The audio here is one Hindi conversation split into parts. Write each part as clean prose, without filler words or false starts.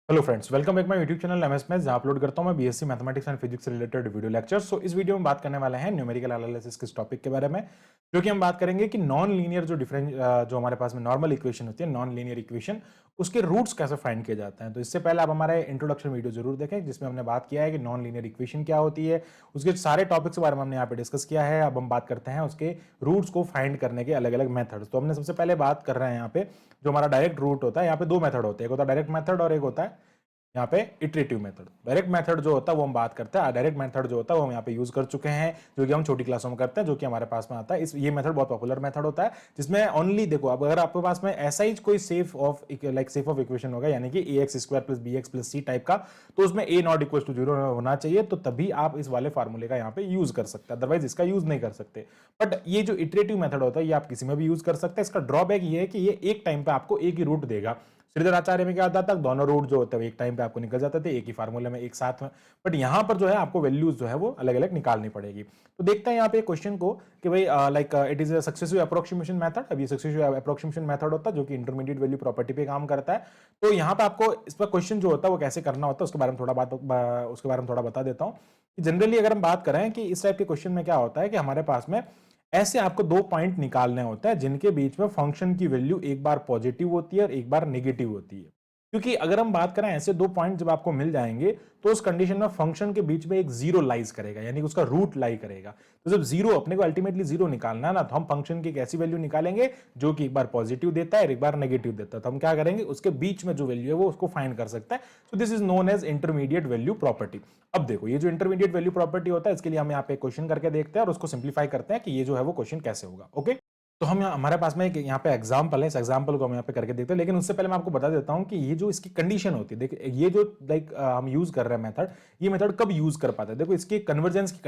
Hello friends, welcome back my YouTube channel MS maths, जहां अपलोड करता हूं मैं बीएससी मैथमेटिक्स एंड फिजिक्स से रिलेटेड वीडियो लेक्चर्स। सो इस वीडियो में बात करने वाले हैं न्यूमेरिकल एनालिसिस के टॉपिक के बारे में, जो कि हम बात करेंगे कि नॉन लीनियर जो हमारे पास में नॉर्मल इक्वेशन होती है, नॉन लीनियर इक्वेशन, उसके रूट्स कैसे फाइंड किए जाते हैं। तो इससे पहले आप हमारे इंट्रोडक्शन वीडियो जरूर देखें, जिसमें हमने बात किया है कि नॉन लीनियर इक्वेशन क्या होती है, उसके सारे टॉपिक्स के बारे में हमने यहाँ पे डिस्कस किया है। अब हम बात करते हैं उसके रूट्स को फाइंड करने के अलग अलग मेथड्स। तो हमने सबसे पहले बात कर रहे हैं यहाँ पे जो हमारा डायरेक्ट रूट होता है, यहाँ पे दो मेथड होते हैं, एक होता है डायरेक्ट मेथड और एक होता है यहाँ पे इटरेटिव मेथड। डायरेक्ट मेथड जो होता है वो हम बात करते हैं, डायरेक्ट मेथड जो होता है वो हम यहाँ पे यूज कर चुके हैं, जो कि हम छोटी क्लासों में करते हैं, जो कि हमारे पास में आता है। ये मेथड बहुत पॉपुलर मेथड होता है, जिसमें ओनली देखो, अब अगर आपके पास में ऐसा ही कोई सेफ ऑफ इक्वेशन होगा, यानी कि a x square plus b x plus c type का, तो उसमें a not equal to zero होना चाहिए, तो तभी आप इस वाले फार्मूले का यहाँ पे यूज कर सकते हैं, अदरवाइज इसका यूज नहीं कर सकते। बट ये जो इटरेटिव मेथड होता है ये आप किसी में भी यूज कर सकते हैं। इसका ड्रॉबैक ये है कि ये एक टाइम पे आपको एक ही रूट देगा। श्रीधर आचार्य में क्या होता था, दोनों रूट जो होते हैं एक टाइम पे आपको निकल जाते थे, एक ही फार्मूले में एक साथ में। बट यहाँ पर जो है आपको वैल्यूज जो है वो अलग अलग निकालनी पड़ेगी। तो देखते हैं यहाँ पे क्वेश्चन को कि भाई it is successive approximation method. अब ये सक्सेसिव अप्रोक्सीमेशन मेथड होता है जो कि इंटरमीडिएट वैल्यू प्रॉपर्टी पे काम करता है। तो यहाँ पे आपको इस पर क्वेश्चन जो होता है वो कैसे करना होता है उसके बारे में थोड़ा बता देता हूँ। जनरली अगर हम बात करें कि इस टाइप के क्वेश्चन में क्या होता है कि हमारे पास में ऐसे आपको दो पॉइंट निकालने होते हैं जिनके बीच में फंक्शन की वैल्यू एक बार पॉजिटिव होती है और एक बार नेगेटिव होती है। क्योंकि अगर हम बात करें ऐसे दो पॉइंट जब आपको मिल जाएंगे तो उस कंडीशन में फंक्शन के बीच में एक जीरो लाइज करेगा, यानी कि उसका रूट लाई करेगा। तो जब जीरो, अपने को अल्टीमेटली जीरो निकालना है ना, तो हम फंक्शन की एक ऐसी वैल्यू निकालेंगे जो कि एक बार पॉजिटिव देता है और एक बार नेगेटिव देता है। तो हम क्या करेंगे, उसके बीच में जो वैल्यू है वो उसको फाइंड कर सकते हैं। So this is known as intermediate value property. अब देखो, ये जो इंटरमीडिएट वैल्यू प्रॉपर्टी होता है, इसके लिए हम यहाँ पे क्वेश्चन करके देखते हैं और उसको सिंप्लीफाई करते हैं कि ये जो है वो क्वेश्चन कैसे होगा। ओके, तो हम हमारे पास में एक यहाँ पे एग्जांपल है, इस एग्जांपल को हम यहाँ पे करके देखते हैं। लेकिन उससे पहले मैं आपको बता देता हूँ कि ये जो इसकी कंडीशन होती है, देखिए ये जो हम यूज कर रहे हैं मेथड, ये मेथड कब यूज कर पाते हैं। देखो, इसकी कन्वर्जेंस की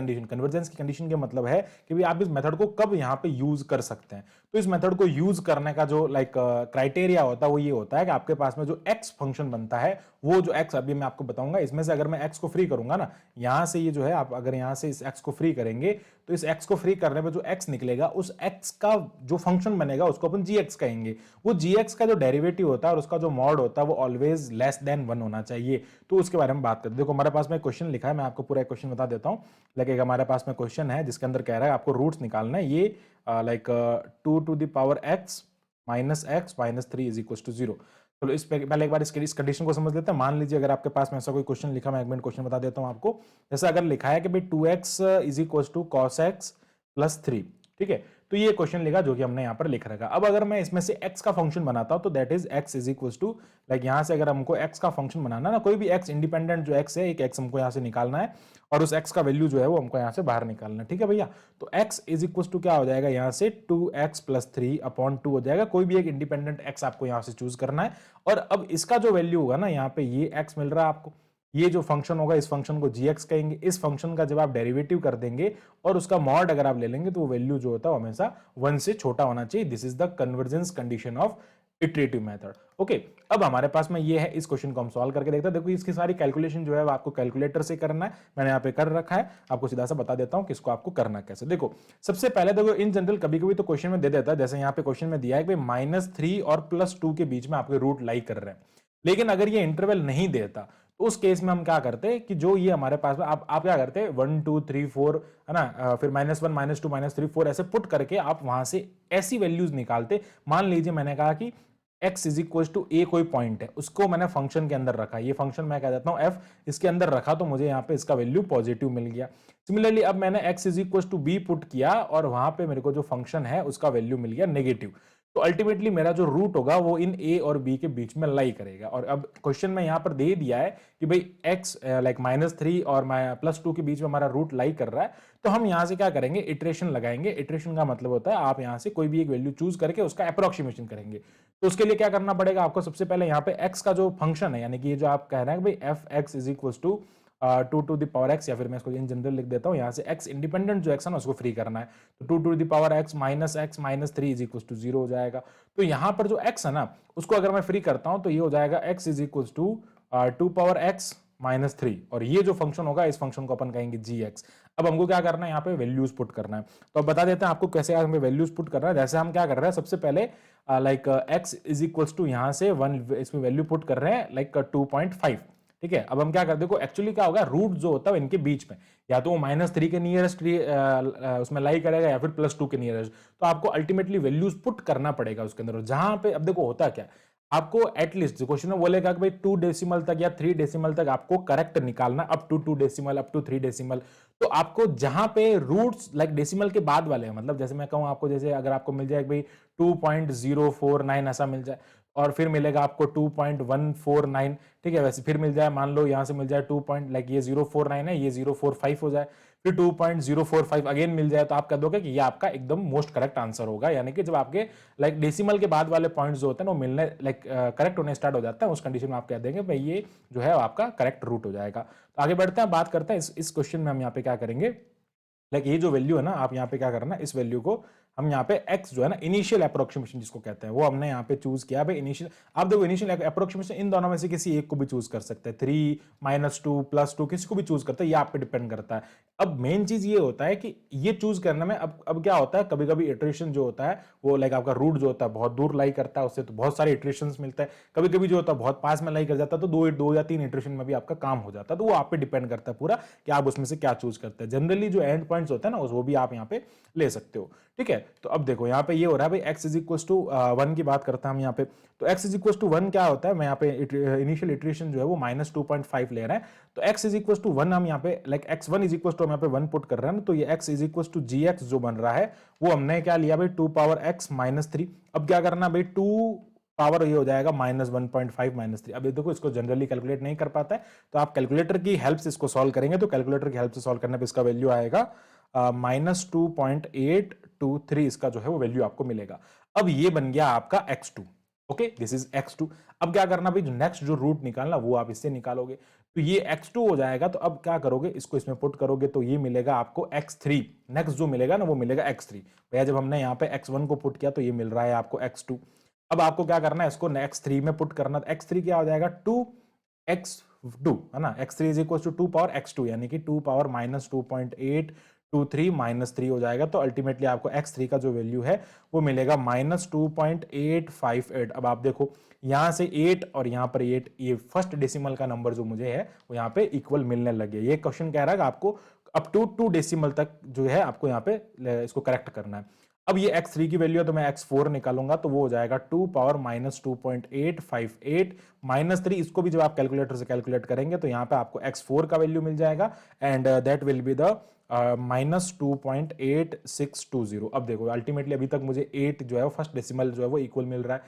कंडीशन के मतलब है कि भाई आप इस मेथड को कब यहाँ पे यूज कर सकते हैं। तो इस मेथड को यूज करने का जो क्राइटेरिया होता है वो ये होता है कि आपके पास में जो एक्स फंक्शन बनता है, वो जो एक्स अभी मैं आपको बताऊंगा, इसमें से अगर मैं एक्स को फ्री करूंगा ना, यहां से ये जो है, आप अगर यहां से इस एक्स को फ्री करेंगे तो इस x को फ्री करने पे जो x निकलेगा, उस x का जो फंक्शन बनेगा उसको अपन gx कहेंगे। वो gx का जो डेरिवेटिव होता है और उसका जो मॉड होता है वो ऑलवेज लेस देन 1 होना चाहिए। तो उसके बारे में बात करते हैं। देखो, हमारे पास में क्वेश्चन लिखा है, मैं आपको पूरा क्वेश्चन बता देता हूँ। लाइक हमारे पास में क्वेश्चन है जिसके अंदर कह रहा है आपको रूट्स निकालना है। ये 2 to the power x minus 3 is equal to 0। चलो इस पहले एक बार इस कंडीशन को समझ लेते हैं। मान लीजिए अगर आपके पास में ऐसा कोई क्वेश्चन लिखा, मैं एक मिनट क्वेश्चन बता देता हूं आपको। जैसे अगर लिखा है कि भाई 2x is equal to cos x plus 3, ठीक है, तो ये क्वेश्चन लिखा जो कि हमने यहाँ पर लिख रखा। अब अगर मैं इसमें से x का फंक्शन बनाता हूं तो that is x is equal to, like यहाँ से अगर हमको x का फंक्शन बनाना ना, कोई भी x इंडिपेंडेंट जो x है, एक x हमको यहाँ से निकालना है और उस x का वैल्यू जो है वो हमको यहाँ से बाहर निकालना है। ठीक है भैया, तो x इज इक्वल टू क्या हो जाएगा, यहाँ से 2x प्लस 3 अपॉन 2 हो जाएगा। कोई भी एक इंडिपेंडेंट x आपको यहाँ से चूज करना है। और अब इसका जो वैल्यू होगा ना, यहाँ पे ये x मिल रहा है आपको, ये जो फंक्शन होगा इस फंक्शन को gx कहेंगे। इस फंक्शन का जब आप डेरिवेटिव कर देंगे और उसका मॉड अगर आप ले लेंगे तो वो वैल्यू जो होता है हमेशा 1 से छोटा होना चाहिए। This is the convergence condition of iterative method. Okay, अब हमारे पास में ये है, इस क्वेश्चन को हम सॉल्व करके देखते हैं। देखो, इसकी सारी कैलकुलेशन जो है वो आपको कैलकुलेटर से करना है, मैंने यहाँ पे कर रखा है। आपको सीधा सा बता देता हूँ कि इसको आपको करना कैसे। देखो, सबसे पहले देखो, इन जनरल कभी कभी तो क्वेश्चन में दे देता है, जैसे यहाँ पे क्वेश्चन में दिया है कि -3 और +2 के बीच में आपके रूट लाई कर रहे हैं। लेकिन अगर ये इंटरवल नहीं देता तो उस केस में हम क्या करते हैं कि जो ये हमारे पास में आप क्या करते हैं, 1 2 3 4 है ना, फिर -1 -2 -3 4 ऐसे पुट करके आप वहां से ऐसी वैल्यूज निकालते। मान लीजिए मैंने कहा कि x इज इक्वल टू ए कोई पॉइंट है, उसको मैंने फंक्शन के अंदर रखा, ये फंक्शन मैं कह देता हूं f, इसके अंदर रखा तो मुझे यहाँ पे इसका वैल्यू पॉजिटिव मिल गया। सिमिलरली अब मैंने x is equal to B put किया और वहां पे मेरे को जो फंक्शन है उसका वैल्यू मिल गया नेगेटिव। तो अल्टीमेटली मेरा जो रूट होगा वो इन a और b के बीच में लाई करेगा। और अब क्वेश्चन में यहाँ पर दे दिया है कि भाई x -3 और +2 के बीच में हमारा रूट लाई कर रहा है। तो हम यहाँ से क्या करेंगे, इटरेशन लगाएंगे। इटरेशन का मतलब होता है आप यहाँ से कोई भी एक वैल्यू चूज करके उसका अप्रोक्सीमेशन करेंगे। तो उसके लिए क्या करना पड़ेगा आपको, सबसे पहले यहाँ पे x का जो फंक्शन है, यानी कि ये जो आप कह रहे हैं कि भाई f(x) is equal to 2 to the power x, या फिर मैं इसको इन जनरल लिख देता हूँ, यहाँ से x इंडिपेंडेंट जो x है ना उसको फ्री करना है। तो 2 to the power x minus 3 is equal to 0 हो जाएगा। तो यहाँ पर जो x है ना उसको अगर मैं फ्री करता हूँ तो ये हो जाएगा x is equal to 2 power x -3 और ये जो फंक्शन होगा इस फंक्शन को अपन कहेंगे gx। अब हमको क्या करना है, यहाँ पे वैल्यूज पुट करना है। तो अब बता देते हैं आपको कैसे हमें वैल्यूज पुट करना है। जैसे हम क्या कर रहे हैं, सबसे पहले like x is equals to यहाँ से 1 इसमें वैल्यू पुट कर रहे हैं लाइक 2.5। ठीक है, अब हम क्या कर, देखो एक्चुअली क्या होगा, रूट जो होता है इनके बीच में या तो वो -3 के नियरेस्ट उसमें लाई करेगा या फिर +2 के नियरेस्ट। तो आपको अल्टीमेटली वैल्यूज पुट करना पड़ेगा उसके अंदर। जहां पे अब देखो होता क्या, आपको एटलीस्ट जो क्वेश्चन में बोलेगा कि भाई 2 डेसिमल तक या 3 डेसिमल तक आपको करेक्ट निकालना, up to 2 decimal, up to 3 decimal. तो आपको जहां पे रूट्स लाइक डेसिमल के बाद वाले हैं, मतलब जैसे मैं कहूं आपको, जैसे अगर आपको मिल जाए भाई 2.049 ऐसा मिल जाए और फिर मिलेगा आपको 2.149, ठीक है, वैसे फिर मिल जाए, मान लो यहां से मिल जाए 2 लाइक ये 049 है, ये 045 हो जाए, फिर 2.045 अगेन मिल जाए, तो आप कह दोगे कि ये आपका एकदम मोस्ट करेक्ट आंसर होगा। यानी कि जब आपके लाइक डेसिमल के बाद वाले पॉइंट्स जो होते हैं वो मिलने लाइक करेक्ट होने स्टार्ट हो जाता है, उस कंडीशन में आप कह देंगे भाई ये जो है आपका करेक्ट रूट हो जाएगा। तो आगे बढ़ते हैं, बात करते हैं इस क्वेश्चन में हम यहाँ पे क्या करेंगे, लाइक ये जो वैल्यू है ना, आप यहाँ पे क्या करना, इस वैल्यू को हम यहाँ पे x जो है ना, इनिशियल अप्रोक्सीमेशन जिसको कहते हैं, वो हमने यहाँ पे चूज किया भाई इनिशियल। आप देखो इनिशियल अप्रोक्सीमेशन इन दोनों में से किसी एक को भी चूज कर सकते हैं, 3 -2 +2 किसी को भी चूज करते हैं, ये आप पे डिपेंड करता है। अब मेन चीज ये होता है कि ये चूज करने में अब क्या होता है, कभी कभी इटरेशन जो होता है वो लाइक आपका रूट जो होता है बहुत दूर लाई करता है, उससे तो बहुत सारे इटरेशंस मिलते हैं। कभी कभी जो होता है बहुत पास में लाई कर जाता है, तो दो या तीन इटरेशन में भी आपका काम हो जाता है। तो वो आप पे डिपेंड करता है पूरा कि आप उसमें से क्या चूज करते हैं। जनरली जो एंड पॉइंट्स होते हैं ना, वो भी आप यहाँ पे ले सकते हो। ठीक है, तो अब देखो यहाँ पे ये हो रहा है भाई x इज इक्वल टू 1 की बात करते हैं हम यहाँ पे। तो x इज इक्वल टू 1 क्या होता है, मैं यहाँ पे इनिशियल इटरेशन जो है वो -2.5 ले रहे हैं। तो x इज इक्वल टू 1 हम यहाँ पे like x1 is equal to हम यहाँ पे 1 पुट कर रहे हैं, तो ये x is equal to gx जो बन रहा है वो हमने क्या लिया भाई 2 पावर x -3। अब क्या करना भाई 2 पावर ये हो जाएगा -1.5 -3। अब ये देखो इसको जनरली कैलकुलेट नहीं कर पाता है, तो आप कैलकुलेटर की हेल्प से इसको सॉल्व करेंगे। तो कैलकुलेटर की हेल्प से सॉल्व करने पे इसका वैल्यू आएगा -2.823 इसका जो है वो वैल्यू आपको मिलेगा। अब ये बन गया आपका x2। Okay, this is x2। अब क्या करना भाई, जो नेक्स्ट जो रूट निकालना वो आप इससे निकालोगे, तो ये x2 हो जाएगा। तो अब क्या करोगे, इसको इसमें पुट करोगे तो ये मिलेगा आपको x3। नेक्स्ट जो मिलेगा ना वो मिलेगा x3। भैया जब हमने यहाँ पे x1 को पुट किया तो ये मिल रहा है आपको x2। अब आपको क्या करना है, इसको x3 में पुट करना। x3 क्या हो जाएगा 2x2 है ना, x3 is equal to 2 power x2 यानी कि 2 पावर -2.823 -3 हो जाएगा। तो अल्टीमेटली आपको x3 का जो वैल्यू है वो मिलेगा -2.858। अब आप देखो यहां से 8 और यहां पर 8, ये फर्स्ट डेसिमल का नंबर जो मुझे है वो यहाँ पे इक्वल मिलने लगे। ये क्वेश्चन कह रहा है आपको अप टू 2 डेसिमल तक जो है आपको यहाँ पे इसको करेक्ट करना है। अब ये x3 की वैल्यू है तो मैं x4 निकालूंगा, तो वो हो जाएगा 2 पावर -2.858 -3। इसको भी जब आप कैलकुलेटर से कैलकुलेट करेंगे तो यहाँ पे आपको x4 का वैल्यू मिल जाएगा and that will be the -2.8620। अब देखो अल्टीमेटली अभी तक मुझे 8 जो है वो फर्स्ट डेसिमल जो है वो इक्वल मिल रहा है।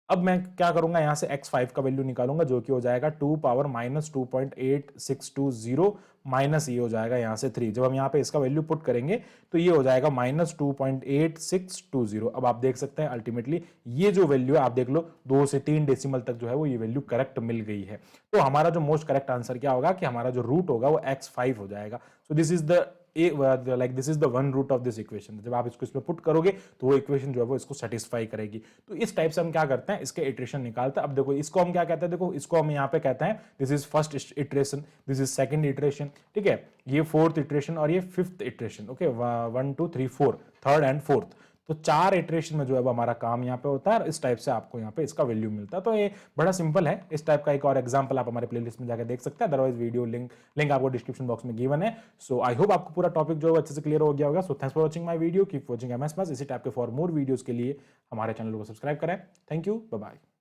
अब मैं क्या करूंगा, यहां से x5 का वैल्यू निकालूंगा जो कि हो जाएगा 2 पावर -2.8620 माइनस ये हो जाएगा यहाँ से 3। जब हम यहाँ पे इसका वैल्यू पुट करेंगे तो ये हो जाएगा -2.8620। अब आप देख सकते हैं अल्टीमेटली ये जो वैल्यू है आप देख लो 2 से 3 डेसिमल तक जो है वो ये वैल्यू करेक्ट मिल गई है। तो हमारा जो मोस्ट करेक्ट आंसर क्या होगा कि हमारा जो रूट होगा वो x5 हो जाएगा। So this is the like this is the one root of this equation. जब आप इसको इसमें पुट करोगे तो वो इक्वेशन जो है वो इसको सेटिस्फाई करेगी। तो इस टाइप से हम क्या करते हैं, इसके इटरेशन निकालते हैं। अब देखो इसको हम क्या कहते हैं, देखो इसको हम यहाँ पे कहते हैं this is first iteration, this is second iteration, ठीक है, ये फोर्थ इटरेशन और ये fifth iteration. Okay, 1 2 3 4, third and fourth. तो 4 इटरेशन में जो है वो हमारा काम यहाँ पे होता है। इस टाइप से आपको यहाँ पे इसका वैल्यू मिलता है। तो ये बड़ा सिंपल है। इस टाइप का एक और एग्जांपल आप हमारे प्लेलिस्ट में जाकर देख सकते हैं। अदरवाइज वीडियो लिंक आपको डिस्क्रिप्शन बॉक्स में गिवन है। सो आई होप आपको पूरा टॉपिक जो है अच्छे से क्लियर हो गया होगा। So thanks for watching my video, keep watching MS maths. इसी टाइप के फॉर मोर वीडियोस के लिए हमारे चैनल को सब्सक्राइब करें। Thank you, bye bye.